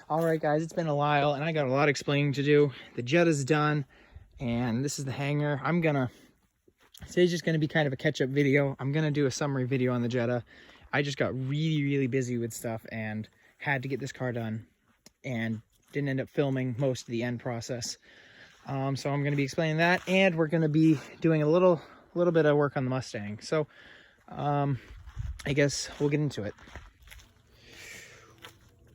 All right, guys, it's been a while, and I got a lot of explaining to do. The Jetta's done, and this is the hanger. Today's just gonna be kind of a catch-up video. I'm gonna do a summary video on the Jetta. I just got really busy with stuff and had to get this car done, and didn't end up filming most of the end process. So I'm gonna be explaining that, and we're gonna be doing a little bit of work on the Mustang. So I guess we'll get into it.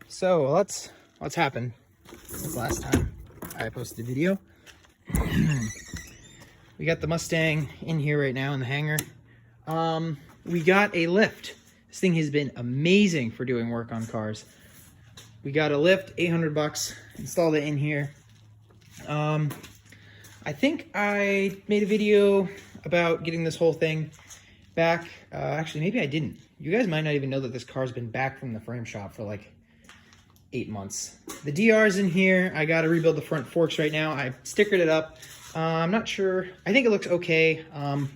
So what's happened since last time I posted a video. We got the Mustang in here right now in the hangar. We got a lift. This thing has been amazing for doing work on cars. We got a lift, 800 bucks, installed it in here. I think I made a video about getting this whole thing back. Actually, maybe I didn't. You guys might not even know that this car's been back from the frame shop for like 8 months. The DR's in here. I got to rebuild the front forks right now. I stickered it up. I'm not sure. I think it looks okay. I'm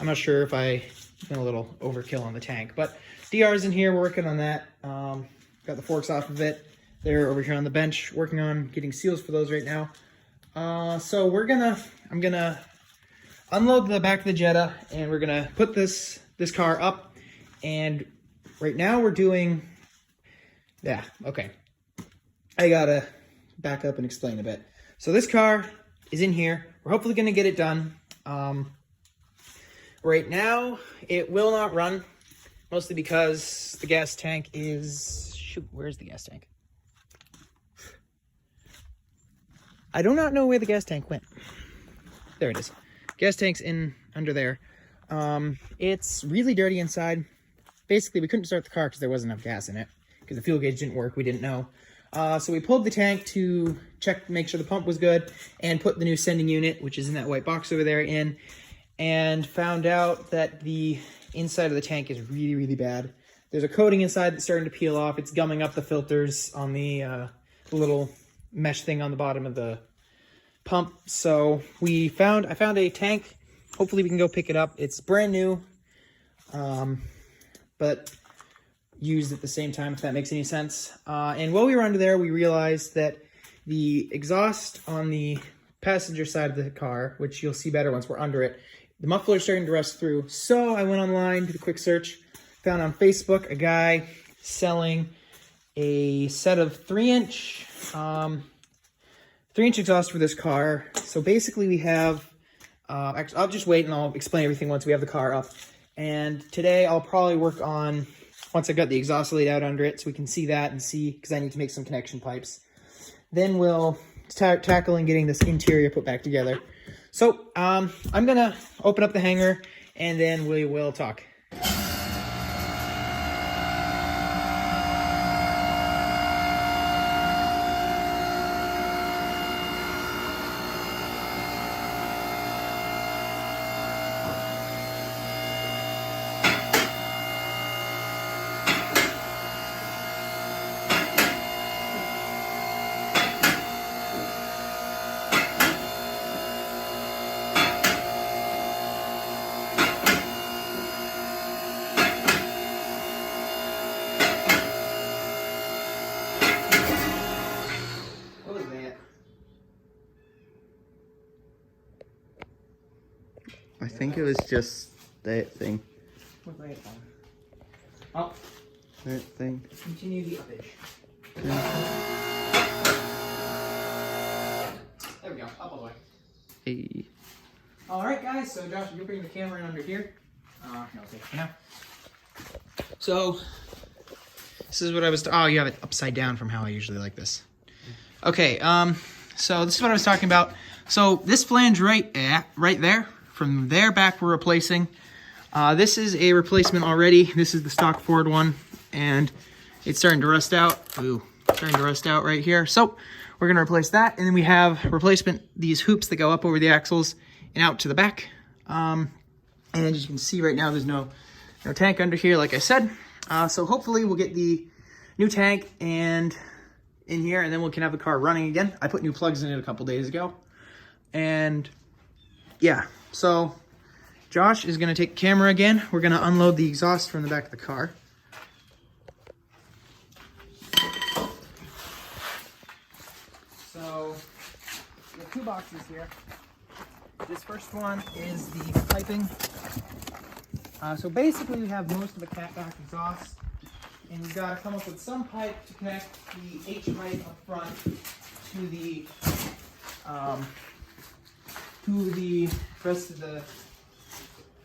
not sure if I went a little overkill on the tank, but DR's in here. We're working on that. Got the forks off of it. They're over here on the bench working on getting seals for those right now. So I'm gonna unload the back of the Jetta, and we're gonna put this car up. And right now we're doing, yeah, okay. I gotta back up and explain a bit. So this car is in here. We're hopefully gonna get it done. Right now, it will not run, mostly because the gas tank is, shoot, where's the gas tank? I do not know where the gas tank went. There it is. Gas tank's in under there. It's really dirty inside. Basically, we couldn't start the car because there wasn't enough gas in it, because the fuel gauge didn't work. We didn't know. So we pulled the tank to check, make sure the pump was good, and put the new sending unit, which is in that white box over there, in, and found out that the inside of the tank is really bad. There's a coating inside that's starting to peel off. It's gumming up the filters on the little mesh thing on the bottom of the pump. So I found a tank. Hopefully we can go pick it up. It's brand new, but used at the same time, if that makes any sense. And while we were under there, we realized that the exhaust on the passenger side of the car, which you'll see better once we're under it, the muffler is starting to rust through. So I went online, did a quick search, found on Facebook a guy selling a set of 3-inch exhaust for this car. So basically we have, actually, I'll just wait and I'll explain everything once we have the car up. And today I'll probably work on, once I've got the exhaust laid out under it so we can see that and see, because I need to make some connection pipes. Then we'll tackle in getting this interior put back together. So I'm going to open up the hangar and then we will talk. I think it was just that thing. What was that? Oh. That thing. Continue the uppage. There we go. Up all the way. Hey. Alright guys, so Josh, you'll bring the camera in under here. No, it's okay for now. So, this is what I was, oh, you have it upside down from how I usually like this. Okay, so this is what I was talking about. So, this flange right there, from there back we're replacing. This is a replacement already. This is the stock Ford one, and it's starting to rust out. Ooh, starting to rust out right here. So, we're going to replace that, and then we have replacement, these hoops that go up over the axles and out to the back. And as you can see right now, there's no tank under here, like I said. So hopefully we'll get the new tank and in here, and then we can have the car running again. I put new plugs in it a couple days ago. And yeah, so Josh is gonna take the camera again. We're gonna unload the exhaust from the back of the car. So we have two boxes here. This first one is the piping. So basically we have most of the catback exhaust, and we've got to come up with some pipe to connect the H pipe up front to the rest of the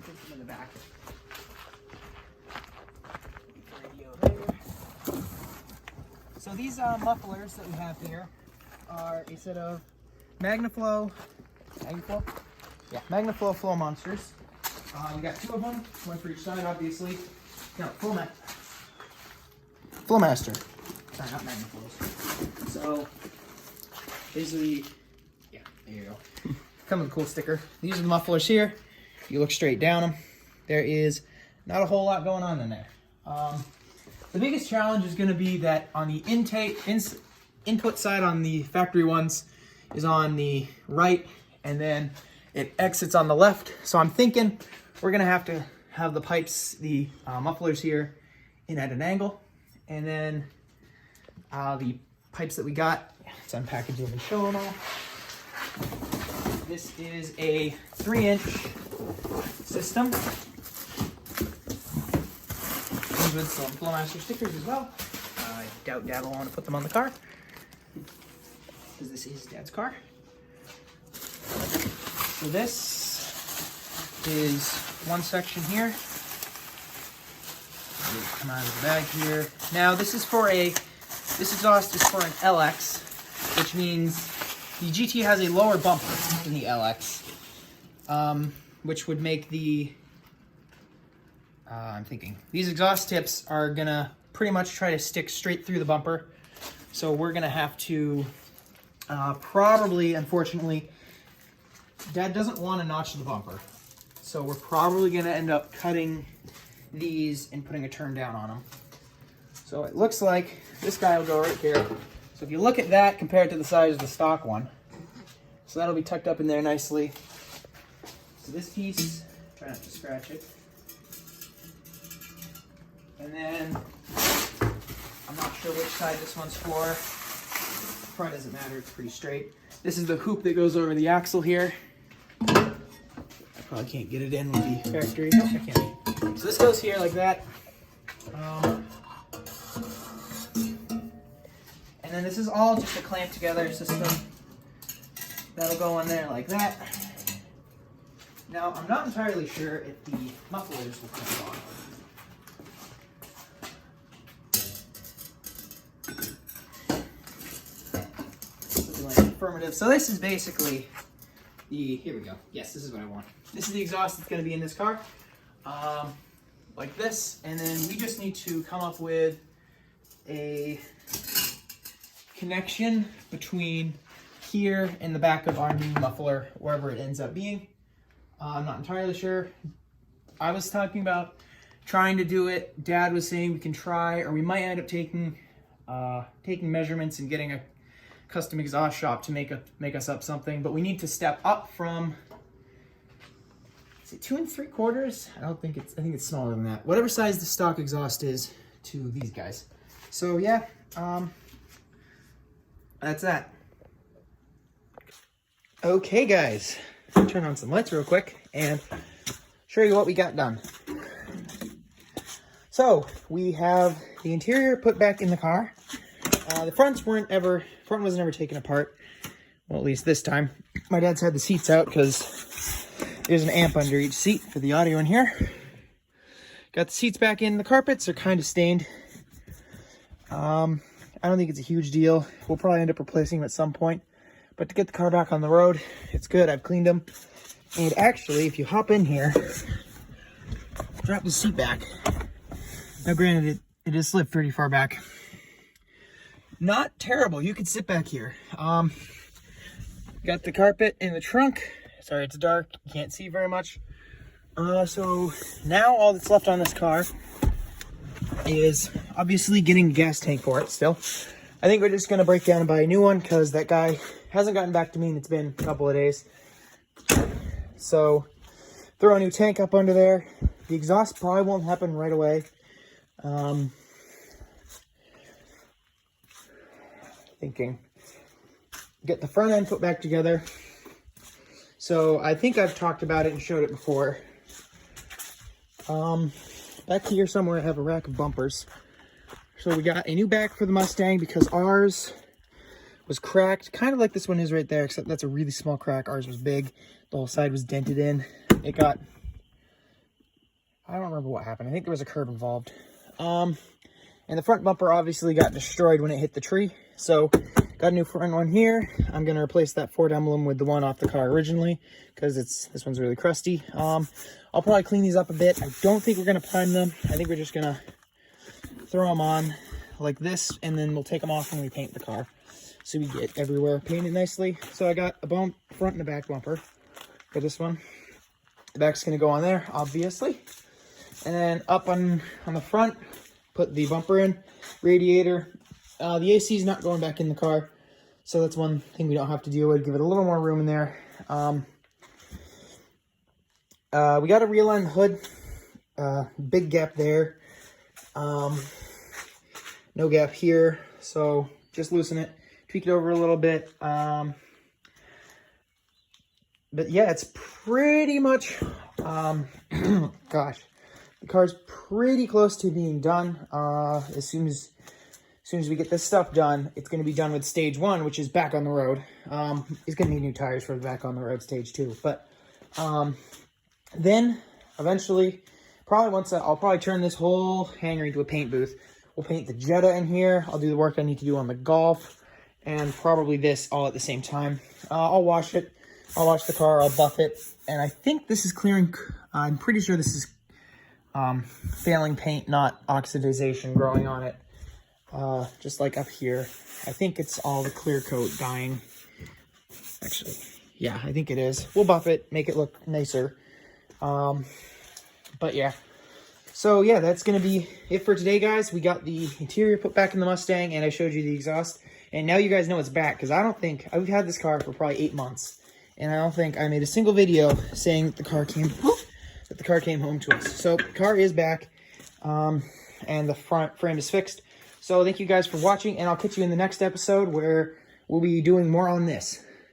system in the back. Radio there. So these mufflers that we have here are a set of Magnaflow flow monsters. We got two of them, one for each side, obviously. No, Flowmaster. Sorry, not Magnaflows. So these are the, yeah, there you go. Come with a cool sticker. These are the mufflers here. You look straight down them. There is not a whole lot going on in there. The biggest challenge is going to be that on the input side on the factory ones is on the right, and then it exits on the left. So I'm thinking we're going to have the pipes, the mufflers here in at an angle, and then the pipes that we got, let's unpackage them and show them all. This is a 3-inch system. Comes with some Flowmaster stickers as well. I doubt Dad will want to put them on the car, because this is Dad's car. So this is one section here. Come out of the bag here. Now this exhaust is for an LX, which means the GT has a lower bumper than the LX, which would make the, I'm thinking, these exhaust tips are gonna pretty much try to stick straight through the bumper. So we're gonna have to probably, unfortunately, Dad doesn't want to notch the bumper. So we're probably gonna end up cutting these and putting a turn down on them. So it looks like this guy will go right here. So if you look at that compared to the size of the stock one, so that'll be tucked up in there nicely. So this piece, try not to scratch it. And then, I'm not sure which side this one's for. Probably doesn't matter, it's pretty straight. This is the hoop that goes over the axle here. I probably can't get it in with the factory. No, I can't. So this goes here like that. And then this is all just a clamp together system. That'll go in there like that. Now, I'm not entirely sure if the mufflers will come on. Like affirmative. So this is basically the, here we go. Yes, this is what I want. This is the exhaust that's going to be in this car. Like this. And then we just need to come up with a connection between here and the back of our new muffler, wherever it ends up being. I'm not entirely sure. I was talking about trying to do it. Dad was saying we can try, or we might end up taking measurements and getting a custom exhaust shop to make us up something. But we need to step up from, is it 2 3/4? I think it's smaller than that. Whatever size the stock exhaust is to these guys. So yeah, that's that. Okay guys, turn on some lights real quick and show you what we got done. So we have the interior put back in the car. The front wasn't ever taken apart. Well, at least this time. My dad's had the seats out because there's an amp under each seat for the audio in here. Got the seats back in. The carpets are kind of stained. I don't think it's a huge deal. We'll probably end up replacing them at some point. But to get the car back on the road, it's good. I've cleaned them. And actually, if you hop in here, drop the seat back. Now granted, it is slid pretty far back. Not terrible. You could sit back here. Got the carpet in the trunk. Sorry, it's dark. You can't see very much. So now all that's left on this car is obviously getting a gas tank for it still. I think we're just going to break down and buy a new one because that guy hasn't gotten back to me and it's been a couple of days. So throw a new tank up under there. The exhaust probably won't happen right away. Thinking get the front end put back together. So I think I've talked about it and showed it before. Back here somewhere I have a rack of bumpers. So we got a new back for the Mustang because ours was cracked, kind of like this one is right there, except that's a really small crack. Ours was big. The whole side was dented in. It got, I don't remember what happened. I think there was a curb involved. And the front bumper obviously got destroyed when it hit the tree. So got a new front one here. I'm going to replace that Ford emblem with the one off the car originally because this one's really crusty. I'll probably clean these up a bit. I don't think we're going to prime them. I think we're just going to throw them on like this, and then we'll take them off when we paint the car. So we get everywhere painted nicely. So I got a front and a back bumper for this one. The back's going to go on there, obviously. And then up on the front, put the bumper in, radiator. The AC is not going back in the car, so that's one thing we don't have to deal with. Give it a little more room in there. We got to realign the hood. Big gap there. No gap here, so just loosen it, tweak it over a little bit. But yeah, it's pretty much, gosh, the car's pretty close to being done. As soon as we get this stuff done, it's going to be done with stage 1, which is back on the road. It's going to need new tires for the back on the road stage 2. But then eventually, I'll probably turn this whole hangar into a paint booth. We'll paint the Jetta in here. I'll do the work I need to do on the Golf, and probably this all at the same time. I'll wash it. I'll wash the car. I'll buff it. And I think this is clearing. I'm pretty sure this is failing paint, not oxidization growing on it. Just like up here. I think it's all the clear coat dying. Actually, yeah, I think it is. We'll buff it, make it look nicer. But yeah. So yeah, that's going to be it for today, guys. We got the interior put back in the Mustang, and I showed you the exhaust. And now you guys know it's back, because I've had this car for probably 8 months. And I don't think I made a single video saying that the car came home to us. So the car is back, and the front frame is fixed. So thank you guys for watching, and I'll catch you in the next episode where we'll be doing more on this.